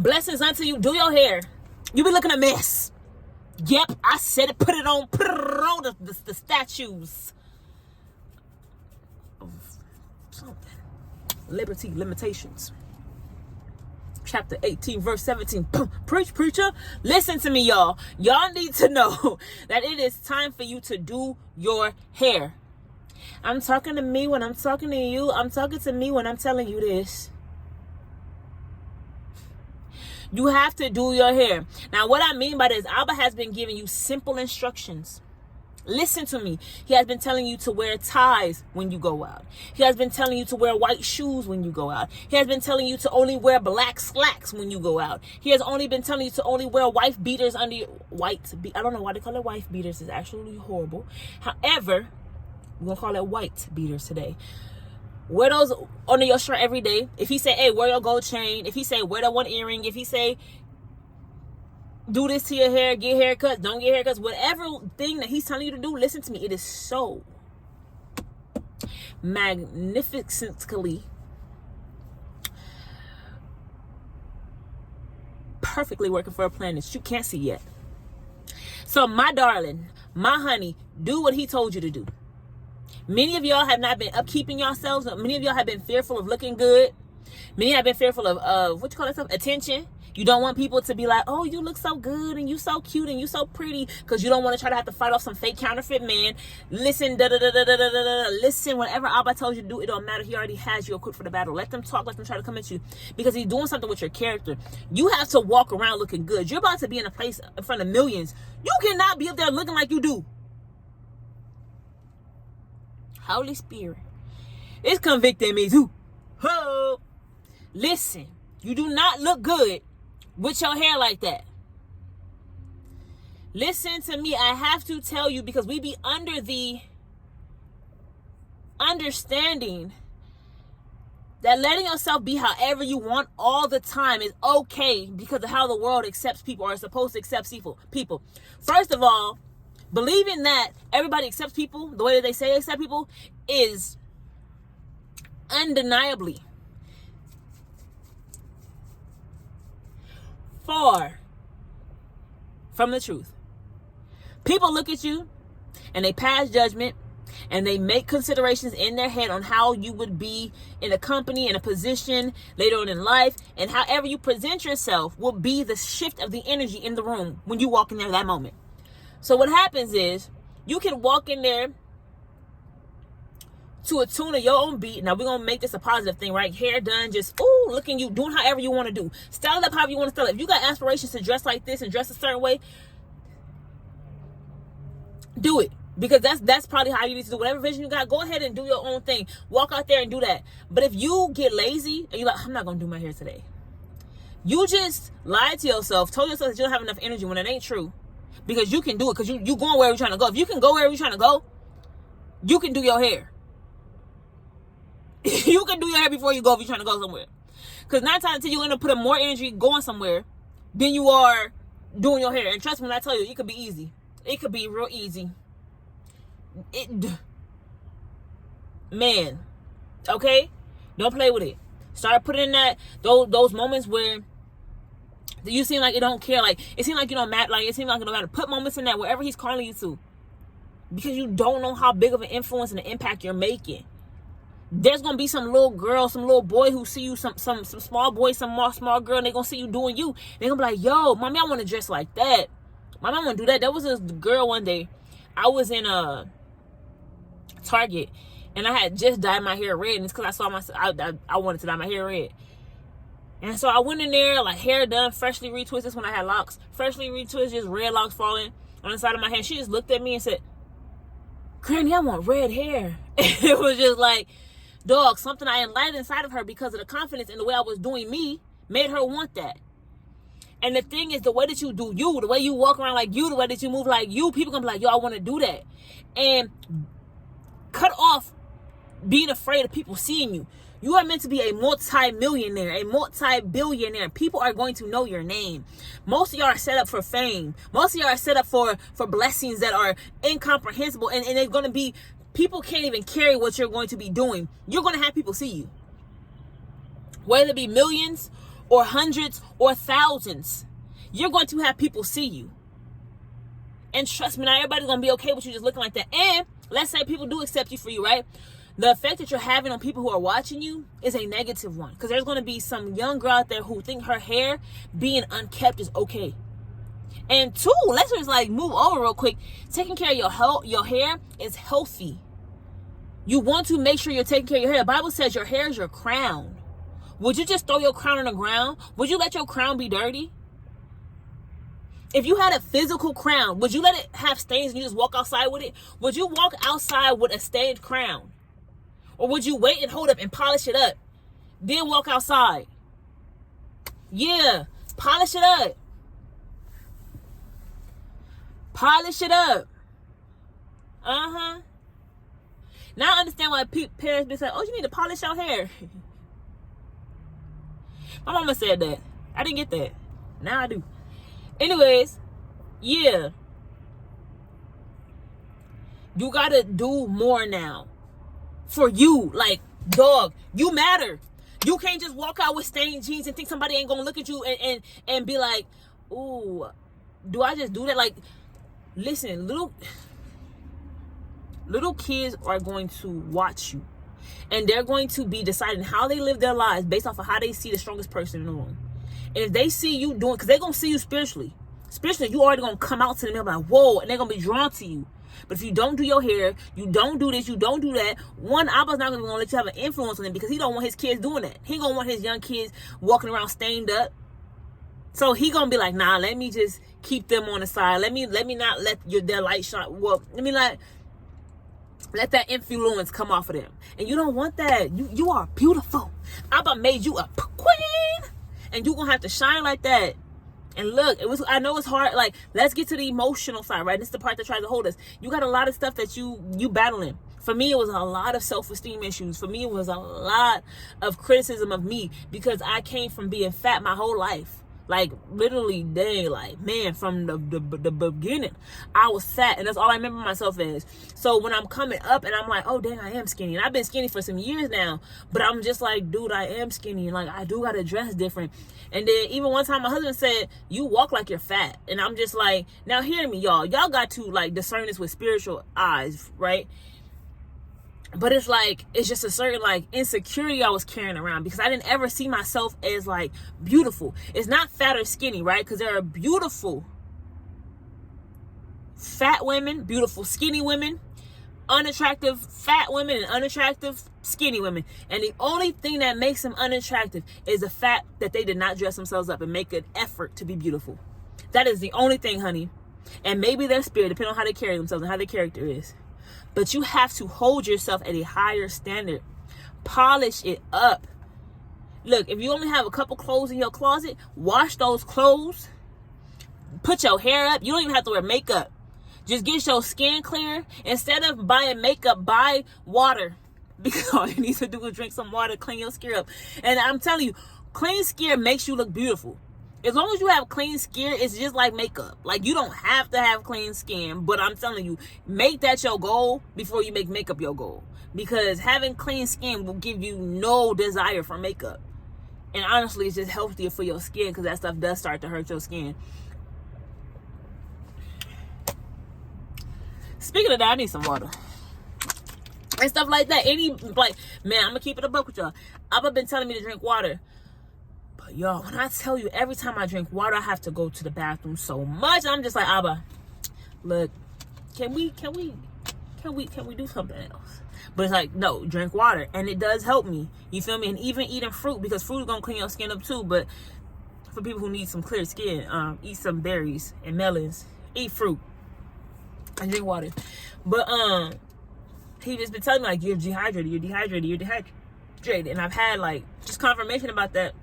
Blessings unto you. Do your hair. You be looking a mess. Yep, I said it. Put it on the statues of something. Liberty, limitations. Chapter 18, verse 17. Preach, preacher. Listen to me, y'all. Y'all need to know that it is time for you to do your hair. I'm talking to me when I'm talking to you. I'm talking to me when I'm telling you this. You have to do your hair. Now, what I mean by this, Abba has been giving you simple instructions. Listen to me. He has been telling you to wear ties when you go out. He has been telling you to wear white shoes when you go out. He has been telling you to only wear black slacks when you go out. He has only been telling you to only wear wife beaters under your I don't know why they call it wife beaters. It's absolutely horrible. However, we're going to call it white beaters today. Wear those under your shirt every day. If he say, hey, wear your gold chain. If he say, wear that one earring. If he say, do this to your hair, get haircuts, don't get haircuts. Whatever thing that he's telling you to do, listen to me. It is so magnificently, perfectly working for a plan that you can't see yet. So my darling, my honey, do what he told you to do. Many of y'all have not been upkeeping yourselves. Many of y'all have been fearful of looking good. Many have been fearful of what you call it, stuff? Attention. You don't want people to be like, oh, you look so good and you so cute and you so pretty, because you don't want to try to have to fight off some fake counterfeit man. Listen, listen, whatever Abba tells you to do, it don't matter. He already has you equipped for the battle. Let them talk, let them try to come at you, because he's doing something with your character. You have to walk around looking good. You're about to be in a place in front of millions. You cannot be up there looking like you do. Holy Spirit, it's convicting me too. Oh, listen, you do not look good with your hair like that. Listen to me. I have to tell you, because we be under the understanding that letting yourself be however you want all the time is okay because of how the world accepts people, or is supposed to accept people. First of all, believing that everybody accepts people the way that they say they accept people is undeniably far from the truth. People look at you and they pass judgment and they make considerations in their head on how you would be in a company, in a position later on in life, and however you present yourself will be the shift of the energy in the room when you walk in there that moment. So what happens is you can walk in there to a tune of your own beat. Now we're going to make this a positive thing, right? Hair done, just, ooh, looking you, doing however you want to do. Style it up however you want to style it. If you got aspirations to dress like this and dress a certain way, do it. Because that's probably how you need to do whatever vision you got. Go ahead and do your own thing. Walk out there and do that. But if you get lazy and you're like, I'm not going to do my hair today. You just lied to yourself, told yourself that you don't have enough energy when it ain't true. Because you can do it. Because you going wherever you're trying to go. If you can go wherever you're trying to go, you can do your hair. You can do your hair before you go if you're trying to go somewhere. Because 9 times out of 10, you end up putting more energy going somewhere than you are doing your hair. And trust me when I tell you, it could be easy. It could be real easy. Man. Okay? Don't play with it. Start putting in those moments where you seem like you don't care. Like, it seems like you don't matter. Like, it seems like you don't matter. Put moments in that wherever he's calling you to. Because you don't know how big of an influence and an impact you're making. There's going to be some little girl, some little boy who see you, some small boy, some more small girl, and they're going to see you doing you. They're going to be like, yo, mommy, I want to dress like that. My mom want to do that. There was this girl one day. I was in a Target, and I had just dyed my hair red. And it's because I wanted to dye my hair red. And so I went in there, like, hair done, freshly retwisted. That's when I had locks. Freshly retwisted, just red locks falling on the side of my head. She just looked at me and said, Granny, I want red hair. And it was just like, dog, something I enlightened inside of her because of the confidence in the way I was doing me made her want that. And the thing is, the way that you do you, the way you walk around like you, the way that you move like you, people gonna be like, yo, I want to do that. And cut off being afraid of people seeing you. You are meant to be a multi-millionaire, a multi-billionaire. People are going to know your name. Most of y'all are set up for fame. Most of y'all are set up for blessings that are incomprehensible. And they're going to be, people can't even carry what you're going to be doing. You're going to have people see you. Whether it be millions or hundreds or thousands, you're going to have people see you. And trust me, not everybody's going to be okay with you just looking like that. And let's say people do accept you for you, right? The effect that you're having on people who are watching you is a negative one. Because there's going to be some young girl out there who think her hair being unkept is okay. And two, let's just like move over real quick. Taking care of your hair is healthy. You want to make sure you're taking care of your hair. The Bible says your hair is your crown. Would you just throw your crown on the ground? Would you let your crown be dirty? If you had a physical crown, would you let it have stains and you just walk outside with it? Would you walk outside with a stained crown? Or would you wait and hold up and polish it up, then walk outside? Yeah, polish it up. Polish it up. Uh-huh. Now I understand why parents be saying, oh, you need to polish your hair. My mama said that. I didn't get that. Now I do. Anyways, yeah. You gotta do more now. For you. Like, dog, you matter. You can't just walk out with stained jeans and think somebody ain't gonna look at you and be like, ooh, do I just do that? Like, listen, little kids are going to watch you. And they're going to be deciding how they live their lives based off of how they see the strongest person in the room. And if they see you doing, because they're going to see you spiritually. Spiritually, you already going to come out to them and be like, whoa, and they're going to be drawn to you. But if you don't do your hair, you don't do this, you don't do that, one, Abba's not going to let you have an influence on them because he don't want his kids doing that. He going to want his young kids walking around stained up. So he going to be like, nah, let me just keep them on the side. Let me not let their light shine. Well, let me not let that influence come off of them. And you don't want that. You are beautiful. Abba made you a queen. And you're going to have to shine like that. And look, I know it's hard. Like, let's get to the emotional side, right? This is the part that tries to hold us. You got a lot of stuff that you battling. For me, it was a lot of self-esteem issues. For me, it was a lot of criticism of me because I came from being fat my whole life. Like, literally, dang, like, man, from the beginning, I was fat, and that's all I remember myself as. So when I'm coming up, and I'm like, oh, dang, I am skinny. And I've been skinny for some years now, but I'm just like, dude, I am skinny, and, like, I do gotta dress different. And then even one time, my husband said, you walk like you're fat. And I'm just like, now hear me, y'all. Y'all got to, like, discern this with spiritual eyes, right? But it's like, it's just a certain like insecurity I was carrying around because I didn't ever see myself as like beautiful. It's not fat or skinny, right? Because there are beautiful fat women, beautiful skinny women, unattractive fat women, and unattractive skinny women. And the only thing that makes them unattractive is the fact that they did not dress themselves up and make an effort to be beautiful. That is the only thing, honey. And maybe their spirit, depending on how they carry themselves and how their character is. But you have to hold yourself at a higher standard. Polish it up. Look, if you only have a couple clothes in your closet, wash those clothes. Put your hair up. You don't even have to wear makeup. Just get your skin clear. Instead of buying makeup, buy water. Because all you need to do is drink some water, clean your skin up. And I'm telling you, clean skin makes you look beautiful. As long as you have clean skin, it's just like makeup. Like, you don't have to have clean skin, but I'm telling you, make that your goal before you make makeup your goal. Because having clean skin will give you no desire for makeup. And honestly, it's just healthier for your skin because that stuff does start to hurt your skin. Speaking of that, I need some water. And stuff like that. Man, I'm going to keep it a buck with y'all. I've been telling me to drink water. Y'all, when I tell you every time I drink water, I have to go to the bathroom so much. I'm just like, Abba, look, can we do something else? But it's like, no, drink water. And it does help me. You feel me? And even eating fruit, because fruit is going to clean your skin up too. But for people who need some clear skin, eat some berries and melons. Eat fruit. And drink water. But he just been telling me, like, you're dehydrated. And I've had, like, just confirmation about that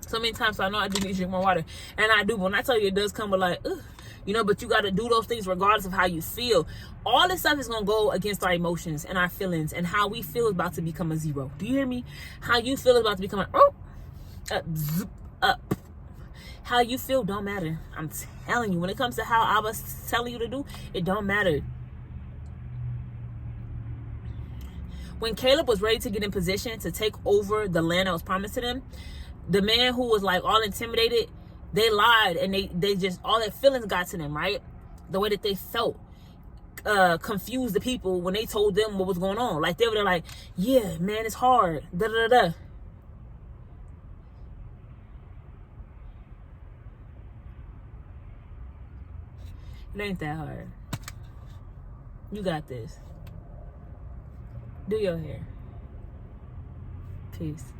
so many times, so I know I do need to drink more water. And I do, but when I tell you, it does come with like, ugh, you know, but you got to do those things regardless of how you feel. All this stuff is going to go against our emotions and our feelings, and how we feel is about to become a zero. Do you hear me? How you feel is about to become up. How you feel don't matter. I'm telling you, when it comes to how I was telling you to do, it don't matter. When Caleb was ready to get in position to take over the land that was promised to them, The man who was like all intimidated, they lied, and they just, all their feelings got to them, right? The way that they felt confused the people when they told them what was going on. Like, they were like, yeah, man, it's hard. Da da da da. It ain't that hard. You got this. Do your hair. Peace.